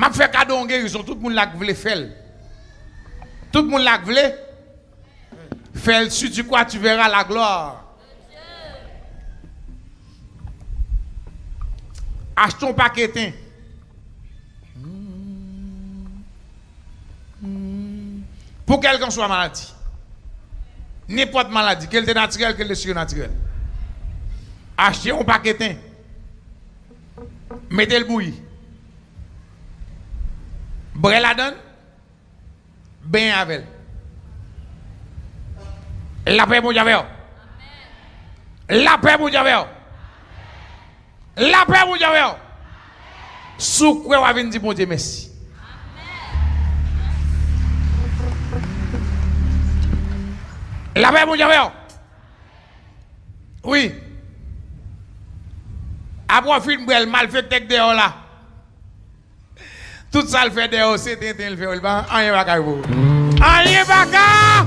m'a fait cadeau en guérison, tout le monde l'a voulu faire. Tout le monde l'a voulu faire. Si tu crois, tu verras la gloire. Achetons un paquet. Pour quelqu'un soit maladie. N'importe maladie, qu'elle est naturelle, qu'elle est surnaturelle. Achetez un paquet. Mettez le bouilli. Brûlez la donne. Ben avec. La paix pour Dieu. La paix pour Dieu. La paix pour Dieu. Sous quoi va venir dire bon Dieu merci. La paix pour Dieu. Oui. Après film mal fait tête dehors là. Tout ça le fait dehors, c'est le fait le pas. Rien pas. Rien pas.